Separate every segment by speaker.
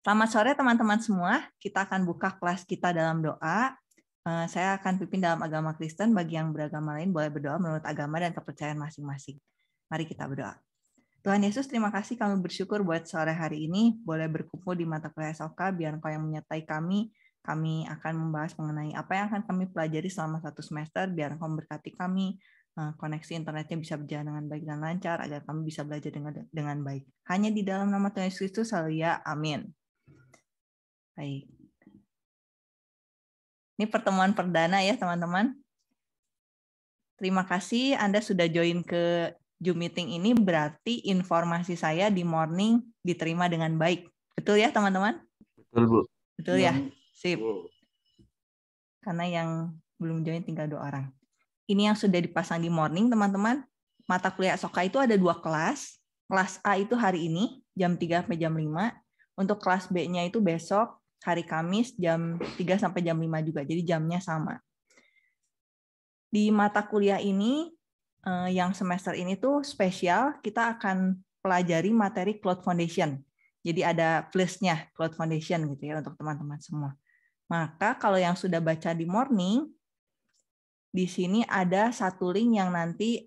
Speaker 1: Selamat sore teman-teman semua. Kita akan buka kelas kita dalam doa. Saya akan pimpin dalam agama Kristen. Bagi yang beragama lain boleh berdoa menurut agama dan kepercayaan masing-masing. Mari kita berdoa. Tuhan Yesus, terima kasih kami bersyukur buat sore hari ini boleh berkumpul di mata kuliah SOK. Biar Engkau yang menyertai kami. Kami akan membahas mengenai apa yang akan kami pelajari selama 1 semester. Biar Engkau memberkati kami. Koneksi internetnya bisa berjalan dengan baik dan lancar agar kami bisa belajar dengan baik. Hanya di dalam nama Tuhan Yesus Kristus, haleluya, amin. Baik. Ini pertemuan perdana ya teman-teman. Terima kasih Anda sudah join ke Zoom meeting ini, berarti informasi saya di morning diterima dengan baik. Betul ya teman-teman?
Speaker 2: Betul, Bu.
Speaker 1: Betul ya? Sip. Karena yang belum join tinggal 2 orang. Ini yang sudah dipasang di morning teman-teman. Mata kuliah SOK itu ada 2 kelas. Kelas A itu hari ini jam 3 sampai jam 5. Untuk kelas B-nya itu besok hari Kamis jam 3 sampai jam 5 juga. Jadi jamnya sama. Di mata kuliah ini yang semester ini tuh spesial, kita akan pelajari materi Cloud Foundation. Jadi ada plusnya Cloud Foundation gitu ya untuk teman-teman semua. Maka kalau yang sudah baca di morning, di sini ada satu link yang nanti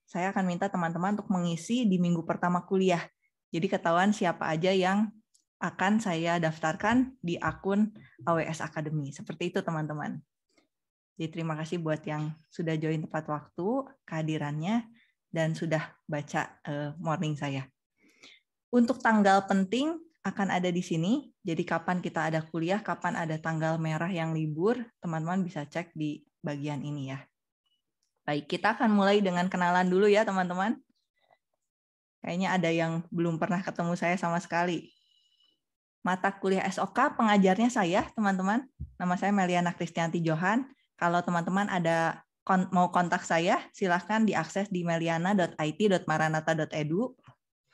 Speaker 1: saya akan minta teman-teman untuk mengisi di minggu pertama kuliah. Jadi ketahuan siapa aja yang akan saya daftarkan di akun AWS Academy. Seperti itu teman-teman. Jadi terima kasih buat yang sudah join tepat waktu kehadirannya dan sudah baca morning saya. Untuk tanggal penting akan ada di sini. Jadi kapan kita ada kuliah, kapan ada tanggal merah yang libur, teman-teman bisa cek di bagian ini ya. Baik, kita akan mulai dengan kenalan dulu ya teman-teman. Kayaknya ada yang belum pernah ketemu saya sama sekali. Mata kuliah SOK pengajarnya saya teman-teman. Nama saya Meliana Kristianti Johan. Kalau teman-teman ada mau kontak saya, silahkan diakses di meliana.it.maranatha.edu.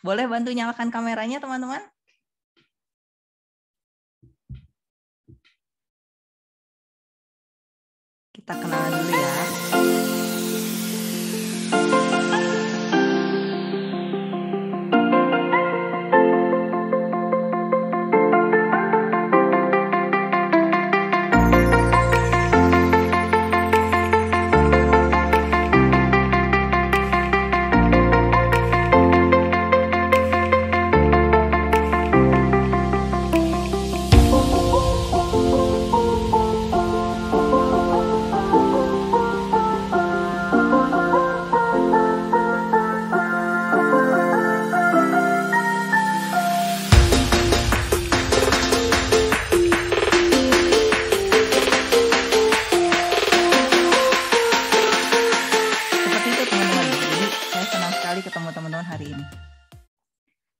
Speaker 1: Boleh bantu nyalakan kameranya teman-teman? Kita kenalan dulu ya.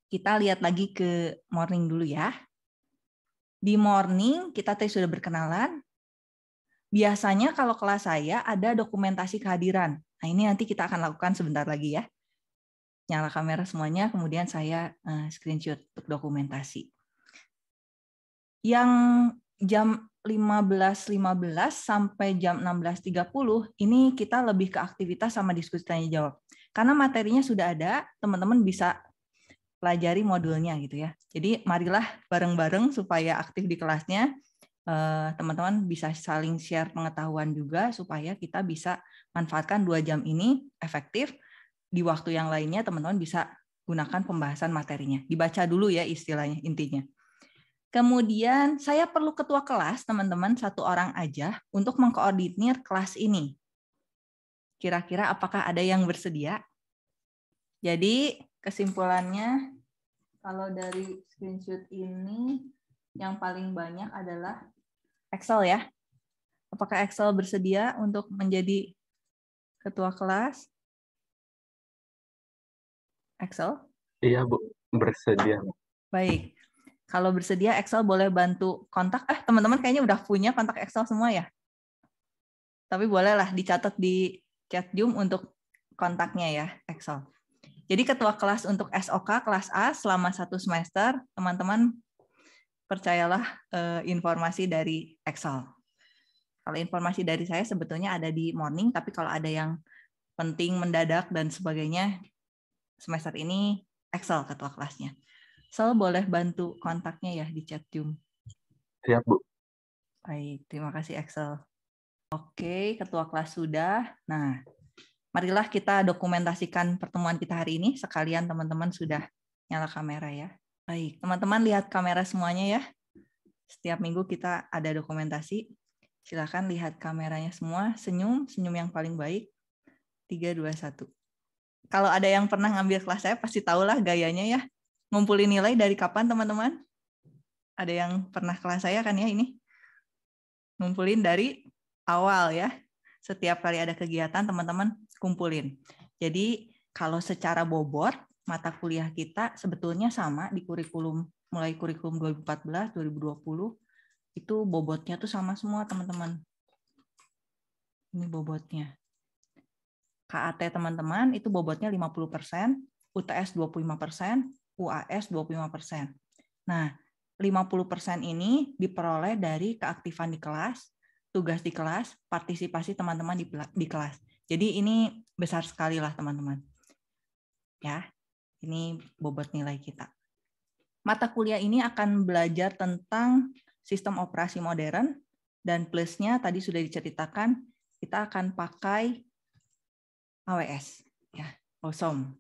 Speaker 1: Kita lihat lagi ke morning dulu ya. Di morning kita tadi sudah berkenalan. Biasanya kalau kelas saya ada dokumentasi kehadiran. Nah ini nanti kita akan lakukan sebentar lagi ya. Nyala kamera semuanya, kemudian saya screenshot untuk dokumentasi. Yang jam 15.15 sampai jam 16.30 ini kita lebih ke aktivitas sama diskusi tanya jawab. Karena materinya sudah ada, teman-teman bisa pelajari modulnya gitu ya. Jadi marilah bareng-bareng supaya aktif di kelasnya. Teman-teman bisa saling share pengetahuan juga supaya kita bisa manfaatkan 2 jam ini efektif. Di waktu yang lainnya teman-teman bisa gunakan pembahasan materinya. Dibaca dulu ya istilahnya, intinya. Kemudian saya perlu ketua kelas, teman-teman, 1 orang aja untuk mengkoordinir kelas ini. Kira-kira apakah ada yang bersedia? Jadi kesimpulannya, kalau dari screenshot ini, yang paling banyak adalah Excel ya. Apakah Excel bersedia untuk menjadi ketua kelas? Excel?
Speaker 2: Iya, Bu. Bersedia.
Speaker 1: Baik. Kalau bersedia, Excel boleh bantu kontak. Teman-teman kayaknya udah punya kontak Excel semua ya? Tapi bolehlah dicatat di chat Zoom untuk kontaknya ya, Excel. Jadi ketua kelas untuk SOK kelas A selama 1 semester, teman-teman percayalah informasi dari Excel. Kalau informasi dari saya sebetulnya ada di morning, tapi kalau ada yang penting mendadak dan sebagainya, semester ini Excel ketua kelasnya. Sel boleh bantu kontaknya ya di chat Zoom.
Speaker 2: Siap, Bu.
Speaker 1: Baik, terima kasih Excel. Oke, ketua kelas sudah. Nah, marilah kita dokumentasikan pertemuan kita hari ini. Sekalian teman-teman sudah nyala kamera ya. Baik, teman-teman lihat kamera semuanya ya. Setiap minggu kita ada dokumentasi. Silakan lihat kameranya semua. Senyum yang paling baik. 3, 2, 1. Kalau ada yang pernah ngambil kelas saya, pasti tahulah gayanya ya. Ngumpulin nilai dari kapan teman-teman? Ada yang pernah kelas saya kan ya ini? Ngumpulin dari awal ya. Setiap kali ada kegiatan teman-teman kumpulin. Jadi kalau secara bobot mata kuliah kita sebetulnya sama di kurikulum, mulai kurikulum 2014, 2020 itu bobotnya tuh sama semua teman-teman. Ini bobotnya. KAT teman-teman itu bobotnya 50%, UTS 25%, UAS 25%. Nah, 50% ini diperoleh dari keaktifan di kelas, tugas di kelas, partisipasi teman-teman di kelas. Jadi ini besar sekali lah teman-teman. Ya, ini bobot nilai kita. Mata kuliah ini akan belajar tentang sistem operasi modern, dan plusnya tadi sudah diceritakan, kita akan pakai AWS. Ya, awesome.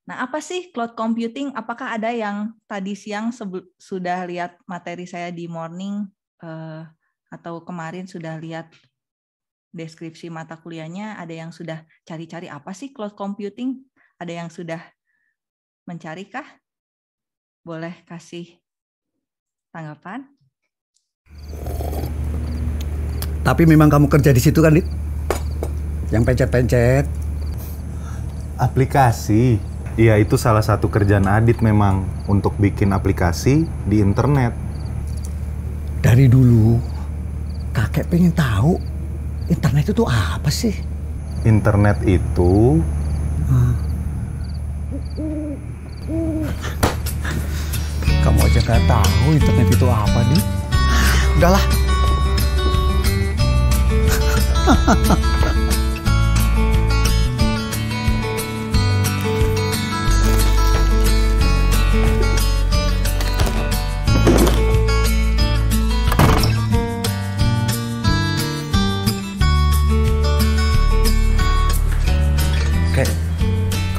Speaker 1: Nah, apa sih cloud computing? Apakah ada yang tadi siang sudah lihat materi saya di morning atau kemarin sudah lihat deskripsi mata kuliahnya? Ada yang sudah cari-cari apa sih cloud computing? Ada yang sudah mencari kah? Boleh kasih tanggapan?
Speaker 3: Tapi memang kamu kerja di situ kan, Dit? Yang pencet-pencet.
Speaker 4: Aplikasi. Iya, itu salah satu kerjaan Adit memang, untuk bikin aplikasi di internet.
Speaker 3: Dari dulu, kakek pengen tahu internet itu apa sih?
Speaker 4: Internet itu...
Speaker 3: Kamu aja nggak tahu internet itu apa, Dit? Udahlah.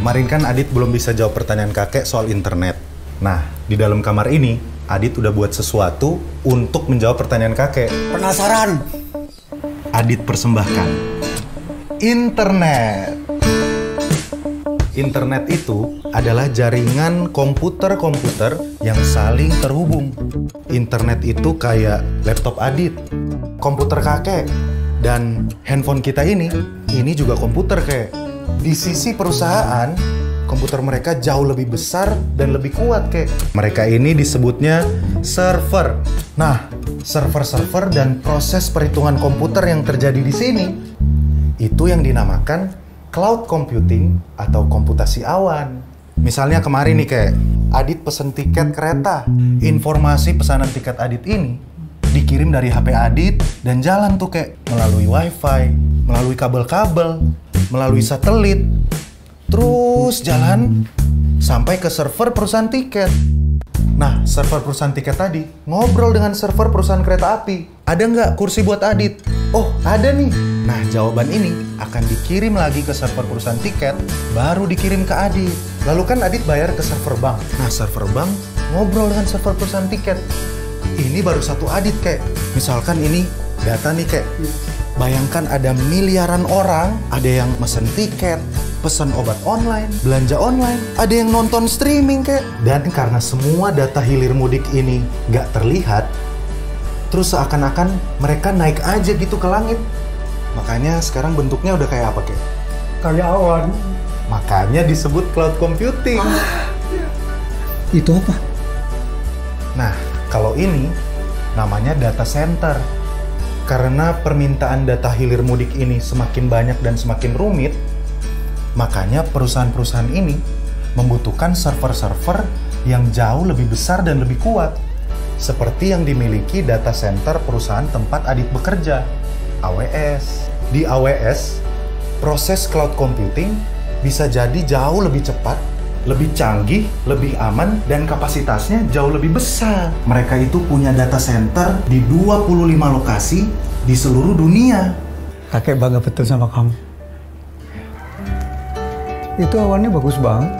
Speaker 4: Kemarin kan Adit belum bisa jawab pertanyaan kakek soal internet. Nah, di dalam kamar ini, Adit udah buat sesuatu untuk menjawab pertanyaan kakek.
Speaker 3: Penasaran?
Speaker 4: Adit persembahkan internet. Internet itu adalah jaringan komputer-komputer yang saling terhubung. Internet itu kayak laptop Adit, komputer kakek, dan handphone kita ini juga komputer kayak. Di sisi perusahaan, komputer mereka jauh lebih besar dan lebih kuat, kek. Mereka ini disebutnya server. Nah, server-server dan proses perhitungan komputer yang terjadi di sini, itu yang dinamakan cloud computing atau komputasi awan. Misalnya kemarin nih, kek, Adit pesen tiket kereta. Informasi pesanan tiket Adit ini dikirim dari HP Adit dan jalan tuh, kek, melalui wifi, melalui kabel-kabel, melalui satelit, terus jalan sampai ke server perusahaan tiket. Nah, server perusahaan tiket tadi ngobrol dengan server perusahaan kereta api. Ada nggak kursi buat Adit? Oh, ada nih. Nah, jawaban ini akan dikirim lagi ke server perusahaan tiket, baru dikirim ke Adit. Lalu kan Adit bayar ke server bank. Nah, server bank ngobrol dengan server perusahaan tiket. Ini baru satu Adit, kek. Misalkan ini data nih, kek. Bayangkan ada miliaran orang, ada yang mesen tiket, pesan obat online, belanja online, ada yang nonton streaming, kek. Dan karena semua data hilir mudik ini nggak terlihat, terus seakan-akan mereka naik aja gitu ke langit. Makanya sekarang bentuknya udah kayak apa, kek?
Speaker 3: Kayak awan.
Speaker 4: Makanya disebut cloud computing.
Speaker 3: Itu apa?
Speaker 4: Nah, kalau ini namanya data center. Karena permintaan data hilir mudik ini semakin banyak dan semakin rumit, makanya perusahaan-perusahaan ini membutuhkan server-server yang jauh lebih besar dan lebih kuat. Seperti yang dimiliki data center perusahaan tempat Adit bekerja, AWS. Di AWS, proses cloud computing bisa jadi jauh lebih cepat lebih canggih, lebih aman, dan kapasitasnya jauh lebih besar. Mereka itu punya data center di 25 lokasi di seluruh dunia.
Speaker 3: Kakek bangga betul sama kamu. Itu awannya bagus banget.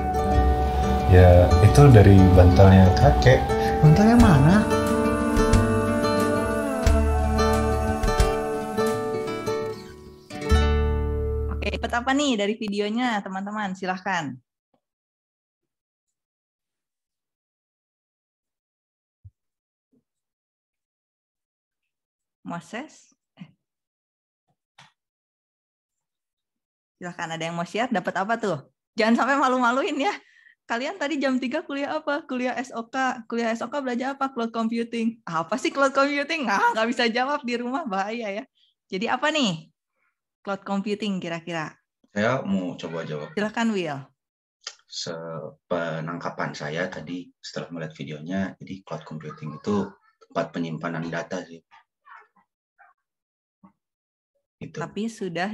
Speaker 2: Ya, itu dari bantalnya kakek.
Speaker 3: Bantalnya mana?
Speaker 1: Oke, dapat apa nih dari videonya, teman-teman? Silahkan. Moses? Silahkan, ada yang mau share? Dapat apa tuh? Jangan sampai malu-maluin ya. Kalian tadi jam 3 kuliah apa? Kuliah SOK. Kuliah SOK belajar apa? Cloud computing. Apa sih cloud computing? Nggak bisa jawab di rumah, bahaya ya. Jadi apa nih cloud computing kira-kira?
Speaker 5: Saya mau coba jawab.
Speaker 1: Silahkan, Will.
Speaker 5: Penangkapan saya tadi setelah melihat videonya, jadi cloud computing itu tempat penyimpanan data sih. Itu.
Speaker 1: Tapi sudah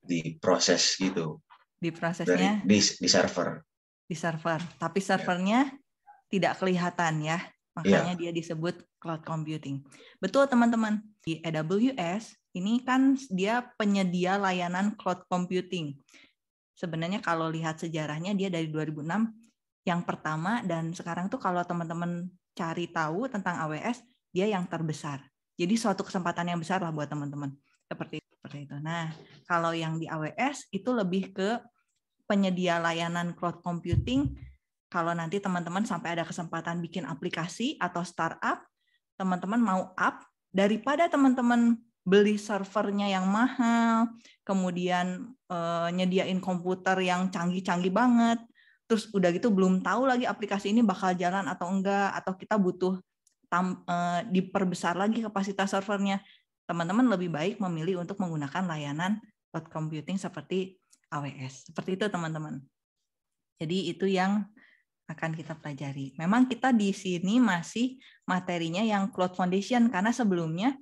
Speaker 5: diproses gitu.
Speaker 1: Diprosesnya
Speaker 5: di server.
Speaker 1: Di server. Tapi servernya tidak kelihatan ya. Makanya dia disebut cloud computing. Betul teman-teman. Di AWS ini kan dia penyedia layanan cloud computing. Sebenarnya kalau lihat sejarahnya dia dari 2006 yang pertama, dan sekarang tuh kalau teman-teman cari tahu tentang AWS, dia yang terbesar. Jadi suatu kesempatan yang besar lah buat teman-teman. Seperti itu. Nah, kalau yang di AWS itu lebih ke penyedia layanan cloud computing. Kalau nanti teman-teman sampai ada kesempatan bikin aplikasi atau startup, teman-teman mau up, daripada teman-teman beli servernya yang mahal, kemudian nyediain komputer yang canggih-canggih banget, terus udah gitu belum tahu lagi aplikasi ini bakal jalan atau enggak, atau kita butuh diperbesar lagi kapasitas servernya, teman-teman lebih baik memilih untuk menggunakan layanan cloud computing seperti AWS. Seperti itu teman-teman. Jadi itu yang akan kita pelajari. Memang kita di sini masih materinya yang Cloud Foundation, karena sebelumnya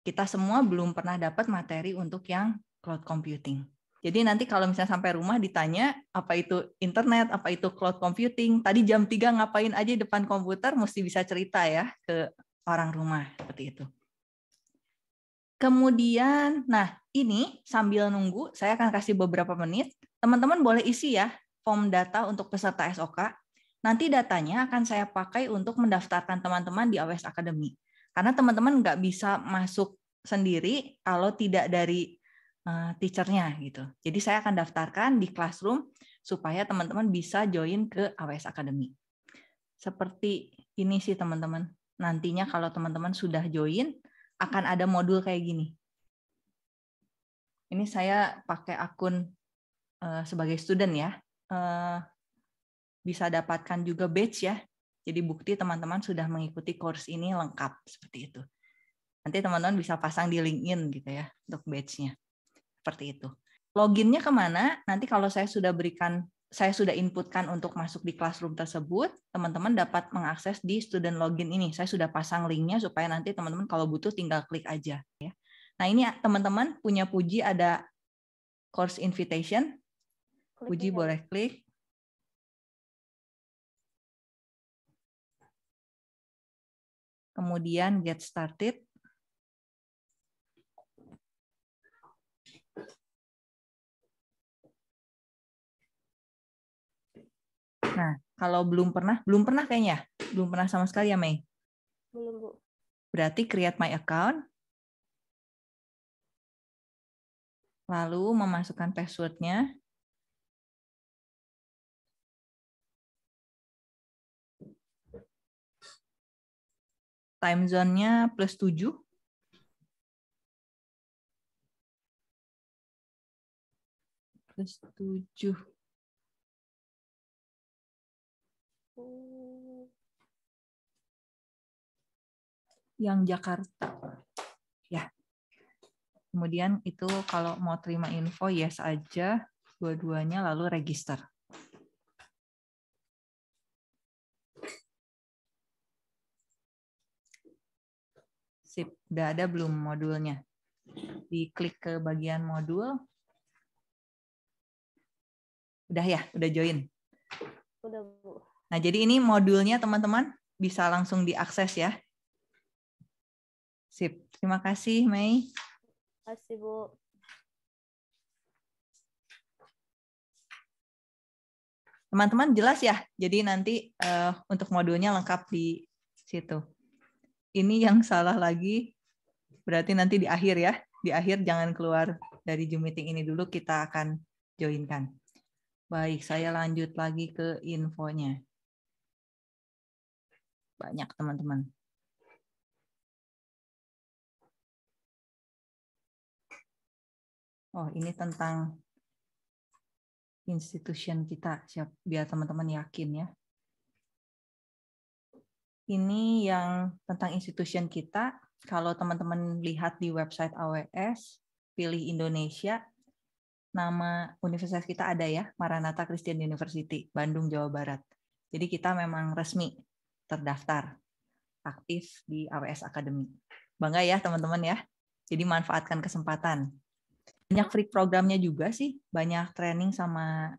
Speaker 1: kita semua belum pernah dapat materi untuk yang cloud computing. Jadi nanti kalau misalnya sampai rumah ditanya apa itu internet, apa itu cloud computing, tadi jam 3 ngapain aja depan komputer, mesti bisa cerita ya ke orang rumah, seperti itu. Kemudian, nah ini sambil nunggu, saya akan kasih beberapa menit. Teman-teman boleh isi ya form data untuk peserta SOK. Nanti datanya akan saya pakai untuk mendaftarkan teman-teman di AWS Academy. Karena teman-teman nggak bisa masuk sendiri kalau tidak dari teacher-nya gitu. Jadi saya akan daftarkan di Classroom supaya teman-teman bisa join ke AWS Academy. Seperti ini sih teman-teman. Nantinya kalau teman-teman sudah join, akan ada modul kayak gini. Ini saya pakai akun sebagai student ya. Bisa dapatkan juga badge ya. Jadi bukti teman-teman sudah mengikuti course ini lengkap seperti itu. Nanti teman-teman bisa pasang di LinkedIn gitu ya untuk badge-nya. Seperti itu. Loginnya kemana? Nanti kalau saya sudah inputkan untuk masuk di Classroom tersebut, teman-teman dapat mengakses di student login ini. Saya sudah pasang linknya supaya nanti teman-teman kalau butuh tinggal klik aja. Ya. Nah ini teman-teman punya Puji ada course invitation. Puji boleh klik. Kemudian get started. Nah, kalau belum pernah kayaknya. Belum pernah sama sekali ya, Mei?
Speaker 6: Belum, Bu.
Speaker 1: Berarti create my account. Lalu memasukkan password-nya. Time zone-nya +7. +7. Yang Jakarta. Ya. Kemudian itu kalau mau terima info, yes aja. Dua-duanya lalu register. Sip, udah ada belum modulnya? Diklik ke bagian modul. Udah ya, udah join.
Speaker 6: Udah, Bu.
Speaker 1: Nah, jadi ini modulnya teman-teman bisa langsung diakses ya. Sip. Terima kasih, Mei.
Speaker 6: Terima kasih, Bu.
Speaker 1: Teman-teman jelas ya? Jadi nanti untuk modulnya lengkap di situ. Ini yang salah lagi, berarti nanti di akhir ya. Di akhir jangan keluar dari Zoom meeting ini dulu, kita akan joinkan. Baik, saya lanjut lagi ke infonya. Banyak teman-teman. Oh, ini tentang institution kita, biar teman-teman yakin ya. Ini yang tentang institution kita, kalau teman-teman lihat di website AWS, pilih Indonesia, nama universitas kita ada ya, Maranatha Christian University, Bandung, Jawa Barat. Jadi kita memang resmi terdaftar, aktif di AWS Academy. Bangga ya teman-teman ya, jadi manfaatkan kesempatan. Banyak free programnya juga sih, banyak training sama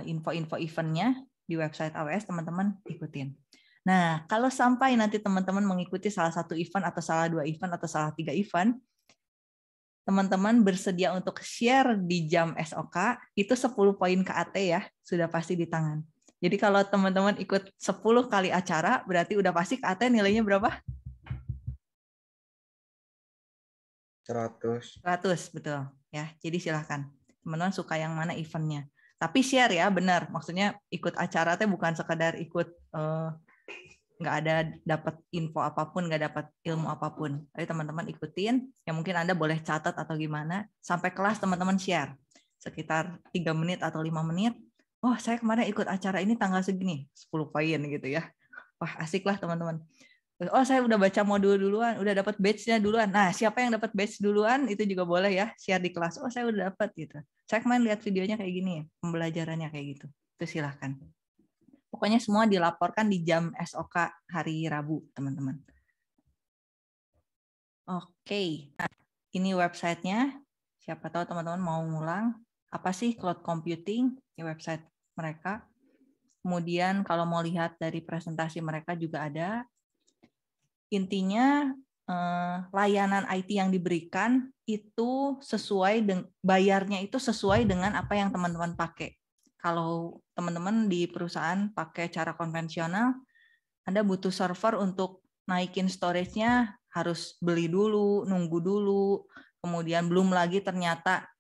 Speaker 1: info-info eventnya di website AWS, teman-teman ikutin. Nah, kalau sampai nanti teman-teman mengikuti salah satu event atau salah 2 event atau salah 3 event, teman-teman bersedia untuk share di jam SOK, itu 10 poin KAT ya, sudah pasti di tangan. Jadi kalau teman-teman ikut 10 kali acara, berarti udah pasti KAT nilainya berapa?
Speaker 7: 100.
Speaker 1: 100, betul. Ya, jadi silahkan. Teman-teman suka yang mana eventnya. Tapi share ya, benar. Maksudnya ikut acara teh bukan sekadar ikut nggak ada dapat info apapun, nggak dapat ilmu apapun. Tapi teman-teman ikutin, ya mungkin Anda boleh catat atau gimana, sampai kelas teman-teman share. Sekitar 3 menit atau 5 menit, oh saya kemarin ikut acara ini tanggal segini, 10 poin gitu ya. Wah asik lah teman-teman. Oh saya udah baca modul duluan, udah dapat batch-nya duluan. Nah siapa yang dapat batch duluan, itu juga boleh ya, share di kelas. Oh saya udah dapat gitu. Saya kemarin lihat videonya kayak gini, pembelajarannya kayak gitu. Itu silahkan. Pokoknya semua dilaporkan di jam SOK hari Rabu, teman-teman. Oke, nah, ini websitenya. Siapa tahu teman-teman mau ngulang. Apa sih cloud computing? Di website mereka. Kemudian kalau mau lihat dari presentasi mereka juga ada. Intinya layanan IT yang diberikan itu sesuai dengan bayarnya itu sesuai dengan apa yang teman-teman pakai. Kalau teman-teman di perusahaan pakai cara konvensional, Anda butuh server untuk naikin storage-nya harus beli dulu, nunggu dulu, kemudian belum lagi ternyata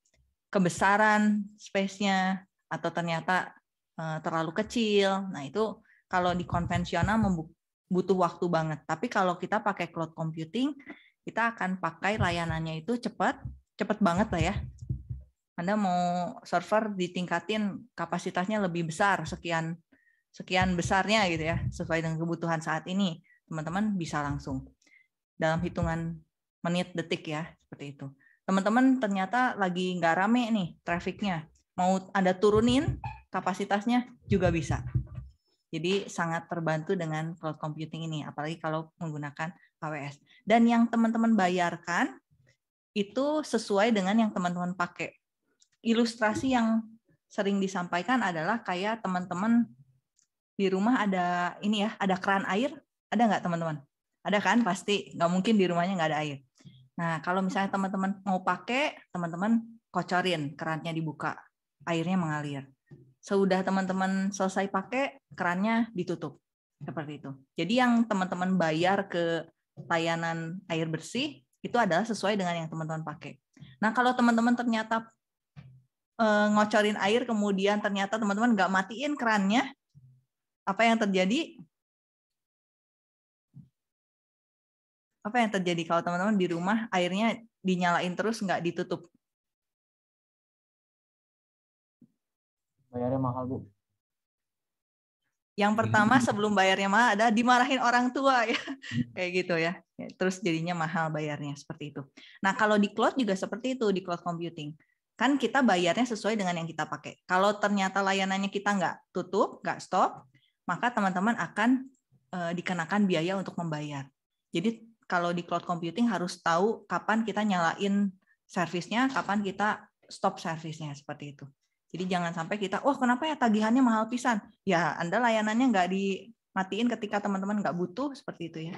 Speaker 1: kebesaran space-nya atau ternyata terlalu kecil. Nah, itu kalau di konvensional butuh waktu banget. Tapi kalau kita pakai cloud computing, kita akan pakai layanannya itu cepat banget lah ya. Anda mau server ditingkatin kapasitasnya lebih besar, sekian besarnya gitu ya, sesuai dengan kebutuhan saat ini, teman-teman bisa langsung dalam hitungan menit, detik ya, seperti itu. Teman-teman ternyata lagi nggak rame nih trafficnya, mau Anda turunin kapasitasnya juga bisa. Jadi sangat terbantu dengan cloud computing ini, apalagi kalau menggunakan AWS. Dan yang teman-teman bayarkan itu sesuai dengan yang teman-teman pakai. Ilustrasi yang sering disampaikan adalah kayak teman-teman di rumah ada ini ya, ada keran air, ada nggak teman-teman? Ada kan? Pasti, nggak mungkin di rumahnya nggak ada air. Nah, kalau misalnya teman-teman mau pakai, teman-teman kocorin, kerannya dibuka, airnya mengalir. Sudah teman-teman selesai pakai, kerannya ditutup. Seperti itu. Jadi yang teman-teman bayar ke layanan air bersih, itu adalah sesuai dengan yang teman-teman pakai. Nah, kalau teman-teman ternyata ngocorin air, kemudian ternyata teman-teman nggak matiin kerannya, apa yang terjadi? Apa yang terjadi kalau teman-teman di rumah airnya dinyalain terus nggak ditutup?
Speaker 3: Bayarnya mahal, Bu.
Speaker 1: Yang pertama sebelum bayarnya mahal ada dimarahin orang tua ya, kayak gitu ya. Terus jadinya mahal bayarnya seperti itu. Nah kalau di cloud juga seperti itu, di cloud computing. Kan kita bayarnya sesuai dengan yang kita pakai. Kalau ternyata layanannya kita nggak tutup, nggak stop, maka teman-teman akan dikenakan biaya untuk membayar. Jadi kalau di cloud computing harus tahu kapan kita nyalain servisnya, kapan kita stop servisnya, seperti itu. Jadi jangan sampai kita, kenapa ya tagihannya mahal pisan? Ya, Anda layanannya nggak dimatiin ketika teman-teman nggak butuh, seperti itu ya.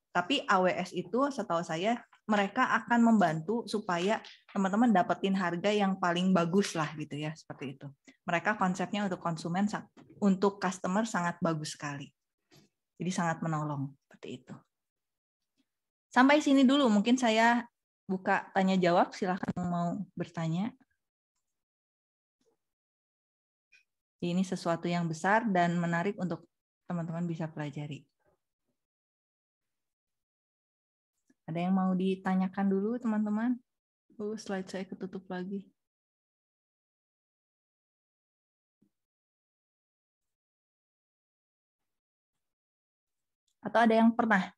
Speaker 1: Tapi AWS itu setahu saya, mereka akan membantu supaya teman-teman dapetin harga yang paling bagus lah gitu ya, seperti itu. Mereka konsepnya untuk konsumen, untuk customer sangat bagus sekali. Jadi sangat menolong, seperti itu. Sampai sini dulu, mungkin saya buka tanya jawab, silahkan mau bertanya. Ini sesuatu yang besar dan menarik untuk teman-teman bisa pelajari. Ada yang mau ditanyakan dulu, teman-teman? Slide saya ketutup lagi. Atau ada yang pernah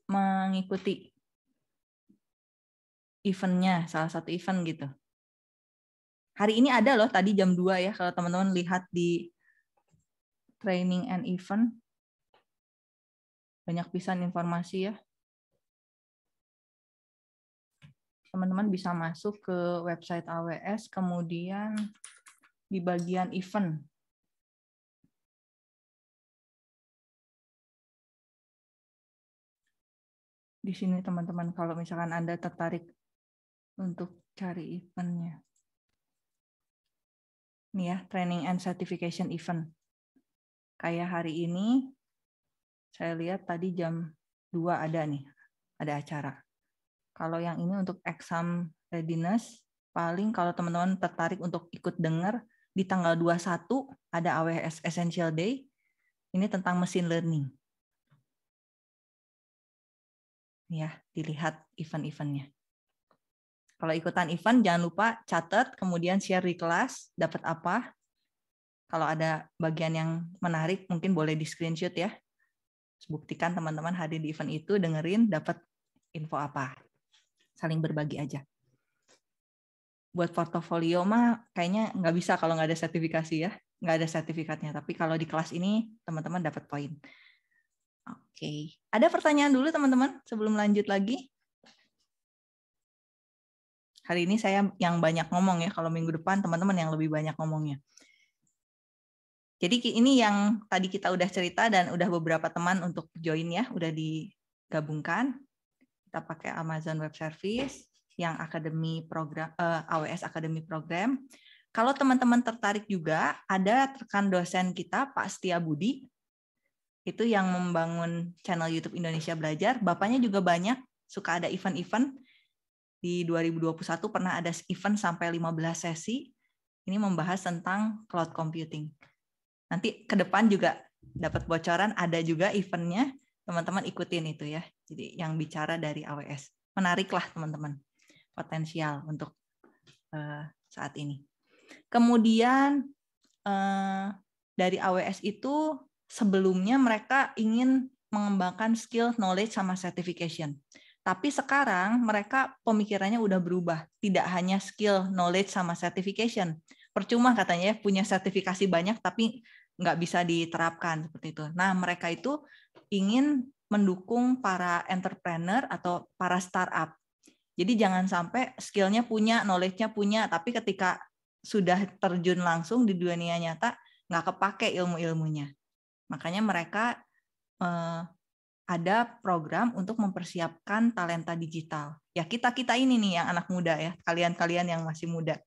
Speaker 1: mengikuti eventnya, salah satu event gitu? Hari ini ada loh, tadi jam 2 ya, kalau teman-teman lihat di training and event. Banyak pisan informasi ya. Teman-teman bisa masuk ke website AWS, kemudian di bagian event. Di sini teman-teman, kalau misalkan Anda tertarik untuk cari eventnya. Nih ya, training and certification event. Kayak hari ini, saya lihat tadi jam 2 ada nih, ada acara. Kalau yang ini untuk exam readiness, paling kalau teman-teman tertarik untuk ikut dengar, di tanggal 21 ada AWS Essential Day, ini tentang machine learning. Ya, dilihat event-eventnya. Kalau ikutan event, jangan lupa catat, kemudian share di kelas, dapat apa. Kalau ada bagian yang menarik, mungkin boleh di-screenshot ya. Buktikan teman-teman hadir di event itu, dengerin, dapat info apa. Saling berbagi aja. Buat portofolio mah kayaknya nggak bisa kalau nggak ada sertifikasi ya. Nggak ada sertifikatnya. Tapi kalau di kelas ini, teman-teman dapat poin. Oke. Ada pertanyaan dulu teman-teman sebelum lanjut lagi? Hari ini saya yang banyak ngomong ya, kalau minggu depan teman-teman yang lebih banyak ngomongnya. Jadi ini yang tadi kita udah cerita dan udah beberapa teman untuk join ya, udah digabungkan. Kita pakai Amazon Web Service, yang Academy program, AWS Academy program. Kalau teman-teman tertarik juga, ada rekan dosen kita, Pak Setia Budi, itu yang membangun channel YouTube Indonesia Belajar. Bapaknya juga banyak, suka ada event-event. Di 2021 pernah ada event sampai 15 sesi. Ini membahas tentang cloud computing. Nanti ke depan juga dapat bocoran, ada juga eventnya. Teman-teman ikutin itu ya. Jadi yang bicara dari AWS. Menariklah teman-teman. Potensial untuk saat ini. Kemudian dari AWS itu sebelumnya mereka ingin mengembangkan skill, knowledge, sama certification. Tapi sekarang mereka pemikirannya udah berubah. Tidak hanya skill, knowledge, sama certification. Percuma katanya punya sertifikasi banyak tapi nggak bisa diterapkan seperti itu. Nah, mereka itu ingin mendukung para entrepreneur atau para startup. Jadi jangan sampai skillnya punya, knowledge-nya punya, tapi ketika sudah terjun langsung di dunia nyata, nggak kepake ilmu-ilmunya. Makanya mereka ada program untuk mempersiapkan talenta digital. Ya kita-kita ini nih yang anak muda ya, kalian-kalian yang masih muda.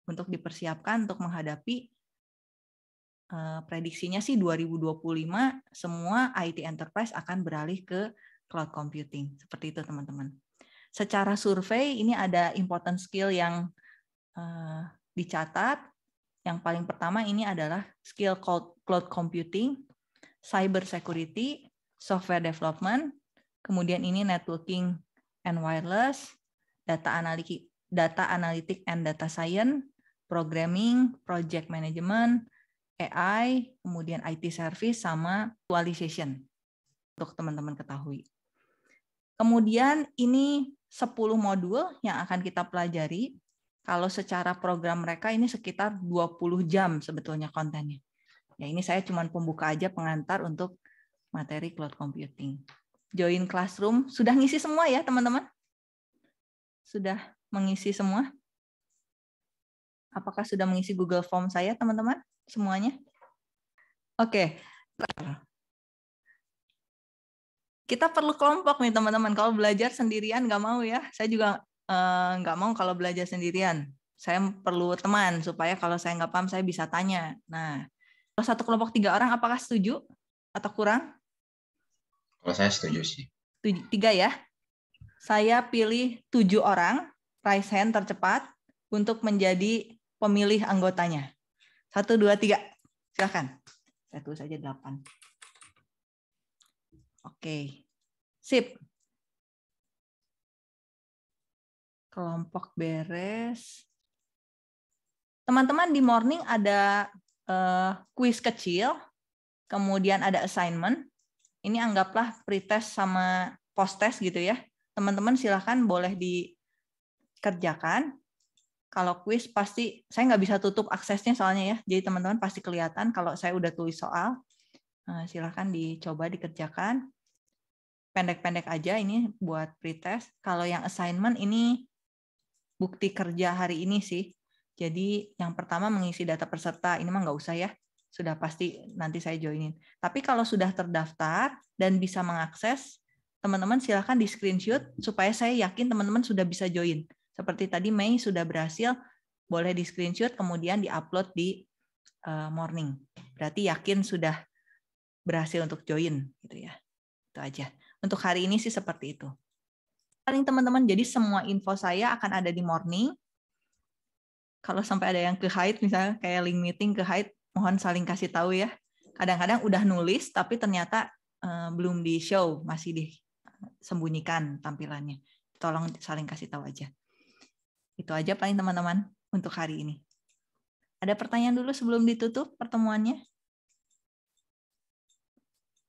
Speaker 1: Untuk dipersiapkan untuk menghadapi prediksinya sih 2025 semua IT enterprise akan beralih ke cloud computing. Seperti itu teman-teman. Secara survei ini ada important skill yang dicatat. Yang paling pertama ini adalah skill cloud computing, cyber security, software development, kemudian ini networking and wireless, data analytic and data science, programming, project management, AI, kemudian IT service, sama virtualization untuk teman-teman ketahui. Kemudian ini 10 modul yang akan kita pelajari. Kalau secara program mereka ini sekitar 20 jam sebetulnya kontennya. Ya ini saya cuma pembuka aja, pengantar untuk materi cloud computing. Join classroom, sudah ngisi semua ya teman-teman? Sudah mengisi semua? Apakah sudah mengisi Google Form saya, teman-teman? Semuanya? Oke. Kita perlu kelompok nih, teman-teman. Kalau belajar sendirian nggak mau ya. Saya juga nggak mau kalau belajar sendirian. Saya perlu teman, supaya kalau saya nggak paham, saya bisa tanya. Nah, kalau satu kelompok 3 orang, apakah setuju atau kurang?
Speaker 5: Kalau saya setuju sih.
Speaker 1: 3 ya. Saya pilih 7 orang, raise hand tercepat, untuk menjadi pemilih anggotanya. 1, 2, 3. Silakan. Saya tulis saja 8. Oke. Sip. Kelompok beres. Teman-teman, di morning ada kuis kecil, kemudian ada assignment. Ini anggaplah pretest sama post-test gitu ya. Teman-teman silakan boleh dikerjakan. Kalau kuis pasti, saya nggak bisa tutup aksesnya soalnya ya. Jadi teman-teman pasti kelihatan kalau saya udah tulis soal. Silakan dicoba dikerjakan. Pendek-pendek aja ini buat pretest. Kalau yang assignment ini bukti kerja hari ini sih. Jadi yang pertama mengisi data peserta. Ini mah nggak usah ya. Sudah pasti nanti saya joinin. Tapi kalau sudah terdaftar dan bisa mengakses, teman-teman silakan di screenshot supaya saya yakin teman-teman sudah bisa join. Seperti tadi Mei sudah berhasil, boleh di screenshot kemudian di-upload di morning. Berarti yakin sudah berhasil untuk join gitu ya. Itu aja. Untuk hari ini sih seperti itu. Paling teman-teman, jadi semua info saya akan ada di morning. Kalau sampai ada yang ke-hide misalnya kayak link meeting ke-hide, mohon saling kasih tahu ya. Kadang-kadang udah nulis tapi ternyata belum di-show, masih disembunyikan tampilannya. Tolong saling kasih tahu aja. Itu aja paling teman-teman untuk hari ini. Ada pertanyaan dulu sebelum ditutup pertemuannya?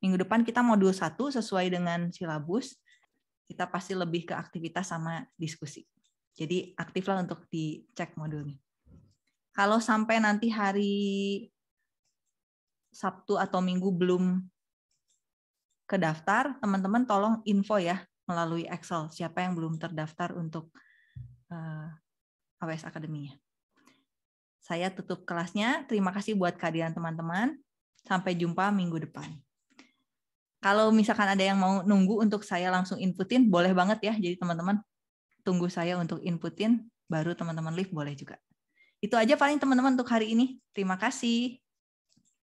Speaker 1: Minggu depan kita modul 1 sesuai dengan silabus. Kita pasti lebih ke aktivitas sama diskusi. Jadi aktiflah untuk dicek modulnya. Kalau sampai nanti hari Sabtu atau Minggu belum kedaftar, teman-teman tolong info ya melalui Excel siapa yang belum terdaftar untuk AWS Academy-nya. Saya tutup kelasnya. Terima kasih buat kehadiran teman-teman. Sampai jumpa minggu depan. Kalau misalkan ada yang mau nunggu untuk saya langsung inputin, boleh banget ya. Jadi teman-teman tunggu saya untuk inputin, baru teman-teman leave boleh juga. Itu aja paling teman-teman untuk hari ini. Terima kasih.